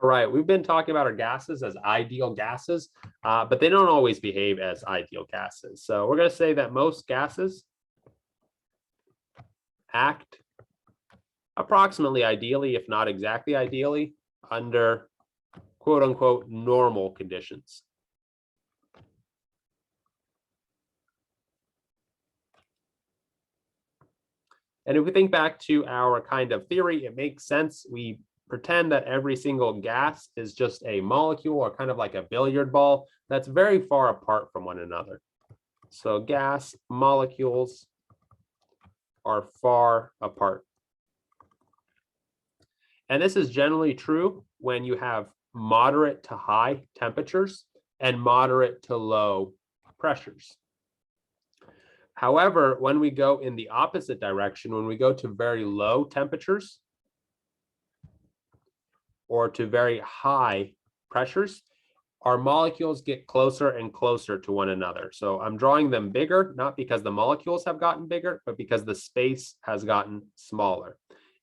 All right, we've been talking about our gases as ideal gases, but they don't always behave as ideal gases. So we're going to say that most gases act approximately ideally, if not exactly ideally, under quote unquote normal conditions. And if we think back to our kind of theory, it makes sense. We pretend that every single gas is just a molecule or kind of like a billiard ball that's very far apart from one another. So gas molecules are far apart. And this is generally true when you have moderate to high temperatures and moderate to low pressures. However, when we go in the opposite direction, when we go to very low temperatures or to very high pressures, our molecules get closer and closer to one another. So I'm drawing them bigger, not because the molecules have gotten bigger, but because the space has gotten smaller.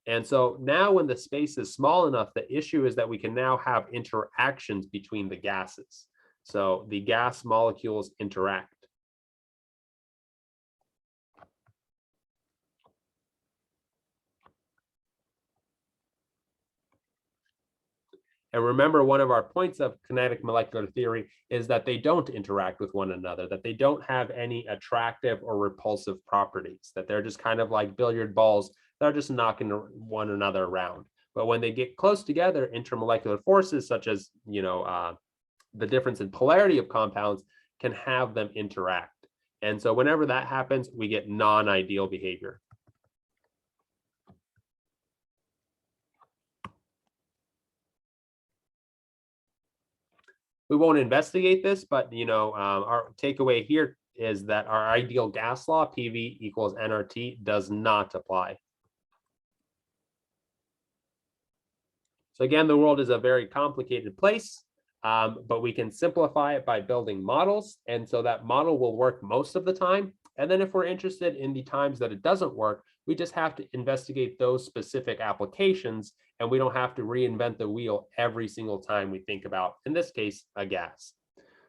And so now when the space is small enough, the issue is that we can now have interactions between the gases. So the gas molecules interact. And remember, one of our points of kinetic molecular theory is that they don't interact with one another, that they don't have any attractive or repulsive properties, that they're just kind of like billiard balls that are just knocking one another around. But when they get close together, intermolecular forces such as, the difference in polarity of compounds can have them interact. And so whenever that happens, we get non-ideal behavior. We won't investigate this, but our takeaway here is that our ideal gas law, PV equals nRT, does not apply. So again, the world is a very complicated place, but we can simplify it by building models. And so that model will work most of the time. And then if we're interested in the times that it doesn't work, we just have to investigate those specific applications, and we don't have to reinvent the wheel every single time we think about, in this case, a gas.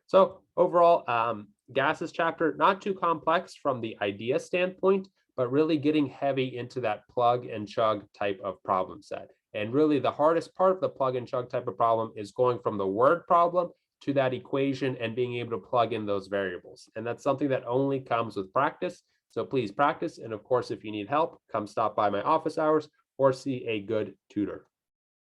So overall, gases chapter, not too complex from the idea standpoint, but really getting heavy into that plug and chug type of problem set. And really the hardest part of the plug and chug type of problem is going from the word problem to that equation and being able to plug in those variables. And that's something that only comes with practice. So please practice. And of course, if you need help, come stop by my office hours or see a good tutor.